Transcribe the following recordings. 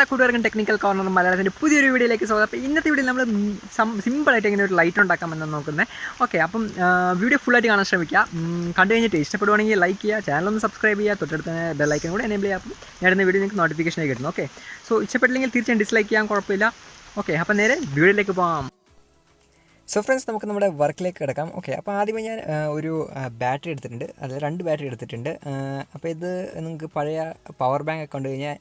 എല്ലാ കൂട്ടുകാർക്കും technical corner മലയാളത്തിൻ്റെ പുതിയൊരു വീഡിയോയിലേക്ക് സ്വാഗതം. അപ്പോൾ ഇന്നത്തെ വീഡിയോയിൽ നമ്മൾ സിമ്പിളായിട്ട് എങ്ങനെ ഒരു ലൈറ്റ് ഉണ്ടാക്കാമെന്ന് നോക്കുന്നത്. ഓക്കെ, അപ്പം വീഡിയോ ഫുള്ളായിട്ട് കാണാൻ ശ്രമിക്കുക. കണ്ടു കഴിഞ്ഞിട്ട് ഇഷ്ടപ്പെടുവാണെങ്കിൽ ലൈക്ക് ചെയ്യുക, ചാനലൊന്ന് സബ്സ്ക്രൈബ് ചെയ്യുക, തൊട്ടടുത്ത് ബെല്ലൈക്കൻ കൂടെ എനേബിൾ ചെയ്യുക. അപ്പം ഞാനിടുന്ന വീഡിയോ നിങ്ങൾക്ക് നോട്ടിഫിക്കേഷനായി കിട്ടുന്നു. ഓക്കെ, സോ ഇഷ്ടപ്പെട്ടില്ലെങ്കിൽ തീർച്ചയായും ഡിസ്ലൈക്ക് ചെയ്യാൻ കുഴപ്പമില്ല. ഓക്കെ, അപ്പം നേരെ വീഡിയോയിലേക്ക് പോകാം. സോ ഫ്രണ്ട്സ്, നമുക്ക് നമ്മുടെ വർക്കിലേക്ക് കിടക്കാം. ഓക്കെ, അപ്പോൾ ആദ്യമേ ഞാൻ ഒരു ബാറ്ററി എടുത്തിട്ടുണ്ട്, അതിൽ 2 ബാറ്ററി എടുത്തിട്ടുണ്ട്. അപ്പോൾ ഇത് നിങ്ങൾക്ക് പഴയ പവർ ബാങ്ക് ഒക്കെ കൊണ്ട് കഴിഞ്ഞാൽ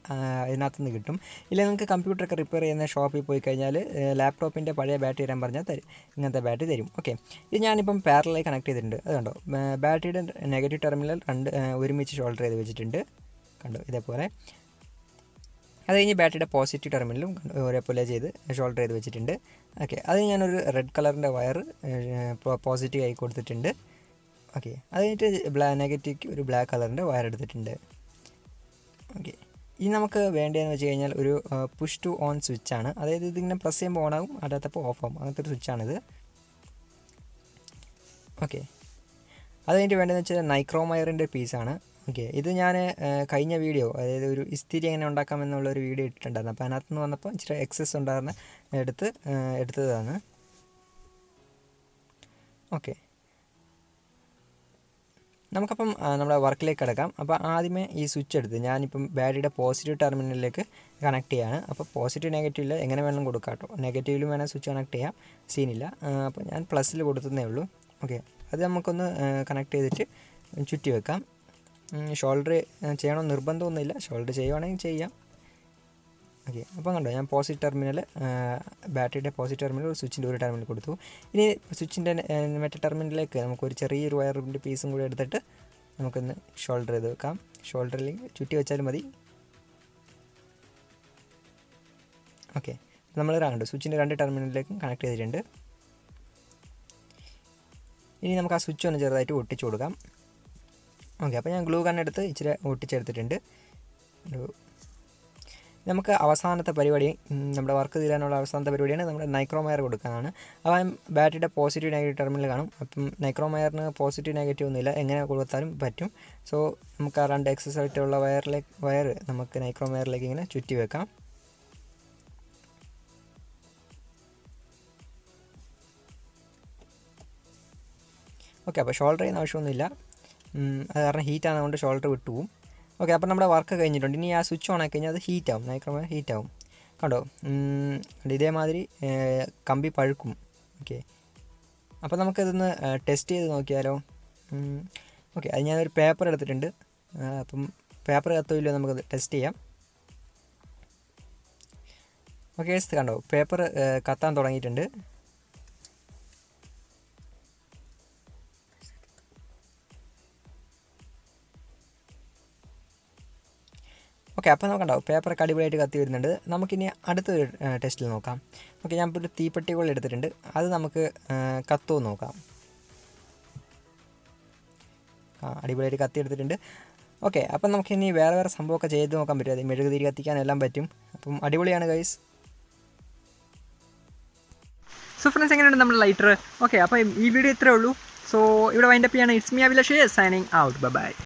ഇതിനകത്തുനിന്ന് കിട്ടും. ഇല്ലെങ്കിൽ നിങ്ങൾക്ക് കമ്പ്യൂട്ടറൊക്കെ റിപ്പയർ ചെയ്യുന്ന ഷോപ്പിൽ പോയി കഴിഞ്ഞാൽ ലാപ്ടോപ്പിൻ്റെ പഴയ ബാറ്ററി തരാൻ പറഞ്ഞാൽ തരും, ഇങ്ങനത്തെ ബാറ്ററി തരും. ഓക്കെ, ഇത് ഞാനിപ്പം പാരലായി കണക്ട് ചെയ്തിട്ടുണ്ട്. അത് കണ്ടോ, ബാറ്ററിയുടെ നെഗറ്റീവ് ടെർമിനൽ ഒരുമിച്ച് ഷോൾഡർ ചെയ്ത് വെച്ചിട്ടുണ്ട്. കണ്ടോ, ഇതേപോലെ. അത് കഴിഞ്ഞ് ബാറ്ററിയുടെ പോസിറ്റീവ് ടെർമിനലും ഒരേപോലെ ചെയ്ത് ഷോൾഡർ ചെയ്ത് വെച്ചിട്ടുണ്ട്. ഓക്കെ, അത് ഞാനൊരു റെഡ് കളറിൻ്റെ വയർ പോസിറ്റീവ് ആയി കൊടുത്തിട്ടുണ്ട്. ഓക്കെ, അത് കഴിഞ്ഞിട്ട് നെഗറ്റീവ്ക്ക് ഒരു ബ്ലാക്ക് കളറിൻ്റെ വയർ എടുത്തിട്ടുണ്ട്. ഓക്കെ, ഇനി നമുക്ക് വേണ്ടതെന്ന് വെച്ച് കഴിഞ്ഞാൽ ഒരു പുഷ് ടു ഓൺ സ്വിച്ചാണ്. അതായത് ഇതിങ്ങനെ പ്രസ് ചെയ്യുമ്പോൾ ഓണാകും, അല്ലാത്തപ്പോൾ ഓഫ് ആകും, അങ്ങനത്തെ ഒരു സ്വിച്ചാണിത്. ഓക്കെ, അത് കഴിഞ്ഞിട്ട് വേണ്ടതെന്ന് വെച്ചാൽ നൈക്രോമയറിൻ്റെ പീസാണ്. ഓക്കെ, ഇത് ഞാൻ കഴിഞ്ഞ വീഡിയോ, അതായത് ഒരു ഇസ്തിരി എങ്ങനെ ഉണ്ടാക്കാമെന്നുള്ളൊരു വീഡിയോ ഇട്ടിട്ടുണ്ടായിരുന്നു. അപ്പോൾ അതിനകത്തുനിന്ന് വന്നപ്പോൾ ഇച്ചിരി എക്സസ് ഉണ്ടായിരുന്ന എടുത്തതാണ്. ഓക്കെ, നമുക്കപ്പം നമ്മുടെ വർക്കിലേക്ക് കിടക്കാം. അപ്പോൾ ആദ്യമേ ഈ സ്വിച്ച് എടുത്ത് ഞാനിപ്പം ബാറ്ററിയുടെ പോസിറ്റീവ് ടെർമിനലിലേക്ക് കണക്ട് ചെയ്യാണ്. അപ്പോൾ പോസിറ്റീവ് നെഗറ്റീവിൽ എങ്ങനെ വേണം കൊടുക്കാം കേട്ടോ. നെഗറ്റീവിലും വേണം സ്വിച്ച് കണക്ട് ചെയ്യാം, സീനില്ല. അപ്പോൾ ഞാൻ പ്ലസ്സിൽ കൊടുത്തതേ ഉള്ളൂ. ഓക്കെ, അത് നമുക്കൊന്ന് കണക്ട് ചെയ്തിട്ട് ചുറ്റി വെക്കാം. ഷോൾഡർ ചെയ്യണമെന്ന് നിർബന്ധമൊന്നുമില്ല, ഷോൾഡർ ചെയ്യുവാണെങ്കിൽ ചെയ്യാം. ഓക്കെ, അപ്പം കണ്ടോ, ഞാൻ പോസിറ്റീവ് ടെർമിനൽ, ബാറ്ററിയുടെ പോസിറ്റീവ് ടെർമിനൽ ഒരു സ്വിച്ചിൻ്റെ ഒരു ടെർമിനൽ കൊടുത്തു. ഇനി സ്വിച്ചിൻ്റെ മറ്റേ ടെർമിനലിലേക്ക് നമുക്കൊരു ചെറിയൊരു വയറിൻ്റെ പീസും കൂടി എടുത്തിട്ട് നമുക്കൊന്ന് ഷോൾഡർ ചെയ്ത് വെക്കാം. ഷോൾഡറിൽ ചുറ്റി വെച്ചാലും മതി. ഓക്കെ, നമ്മൾ കണ്ടു സ്വിച്ചിൻ്റെ 2 ടെർമിനലിലേക്കും കണക്ട് ചെയ്തിട്ടുണ്ട്. ഇനി നമുക്ക് ആ സ്വിച്ച് ഒന്ന് ചെറുതായിട്ട് ഒട്ടിച്ചു കൊടുക്കാം. ഓക്കെ, അപ്പോൾ ഞാൻ ഗ്ലൂ ഗണ്ണെടുത്ത് ഇച്ചിരി ഒട്ടിച്ചെടുത്തിട്ടുണ്ട്. നമുക്ക് അവസാനത്തെ പരിപാടി, നമ്മുടെ വർക്ക് തീരാനുള്ള അവസാനത്തെ പരിപാടിയാണ് നമ്മുടെ നൈക്രോമയർ കൊടുക്കാനാണ്. അപ്പോൾ ബാറ്ററിയുടെ പോസിറ്റീവ് നെഗറ്റീവ് ടെർമിനൽ കാണും. അപ്പം നൈക്രോമയറിന് പോസിറ്റീവ് നെഗറ്റീവ് ഒന്നുമില്ല, എങ്ങനെ കൊടുത്താലും പറ്റും. സോ നമുക്ക് ആ 2 എക്സസ് ആയിട്ടുള്ള വയർ നമുക്ക് നൈക്രോമയറിലേക്ക് ഇങ്ങനെ ചുറ്റി വെക്കാം. ഓക്കെ, അപ്പോൾ ഷോൾഡർ ചെയ്യുന്ന ആവശ്യമൊന്നുമില്ല, അത് കാരണം ഹീറ്റാകുന്നതുകൊണ്ട് ഷോൾഡർ വിട്ടുപോകും. ഓക്കെ, അപ്പോൾ നമ്മുടെ വർക്ക് കഴിഞ്ഞിട്ടുണ്ട്. ഇനി ആ സ്വിച്ച് ഓൺ ആക്കി കഴിഞ്ഞാൽ അത് ഹീറ്റാവും, നൈക്രോമയർ ഹീറ്റാവും. കണ്ടോ, ഇതേമാതിരി കമ്പി പഴുക്കും. ഓക്കെ, അപ്പോൾ നമുക്കതൊന്ന് ടെസ്റ്റ് ചെയ്ത് നോക്കിയാലോ. ഓക്കെ, അത് ഞാനൊരു പേപ്പർ എടുത്തിട്ടുണ്ട്. അപ്പം പേപ്പർ കത്തുമില്ലോ, നമുക്കത് ടെസ്റ്റ് ചെയ്യാം. ഓക്കെ, കണ്ടോ, പേപ്പർ കത്താൻ തുടങ്ങിയിട്ടുണ്ട്. ഓക്കെ, അപ്പോൾ നോക്കണ്ടാവും പേപ്പറൊക്കെ അടിപൊളിയായിട്ട് കത്തി വരുന്നുണ്ട്. നമുക്കിനി അടുത്തൊരു ടെസ്റ്റിൽ നോക്കാം. ഓക്കെ, ഞാൻ ഇപ്പോൾ ഒരു തീപ്പെട്ടി കൊള്ളി എടുത്തിട്ടുണ്ട്, അത് നമുക്ക് കത്തുമെന്ന് നോക്കാം. അടിപൊളിയായിട്ട് കത്തി എടുത്തിട്ടുണ്ട്. ഓക്കെ, അപ്പം നമുക്കിനി വേറെ സംഭവമൊക്കെ ചെയ്ത് നോക്കാൻ പറ്റും. അത് മെഴുകുതിരി കത്തിക്കാനെല്ലാം പറ്റും. അപ്പം അടിപൊളിയാണ് ഗൈസ്. സോ ഫ്രണ്ട്സ്, എങ്ങനെയുണ്ട് നമ്മുടെ ലൈറ്റർ? ഓക്കെ, അപ്പോൾ ഈ വീഡിയോ ഇത്രേ ഉള്ളൂ. സോ ഇവിടെ വൈൻഡപ്പ് ചെയ്യാണ്. It's me Abhilash signing out. By.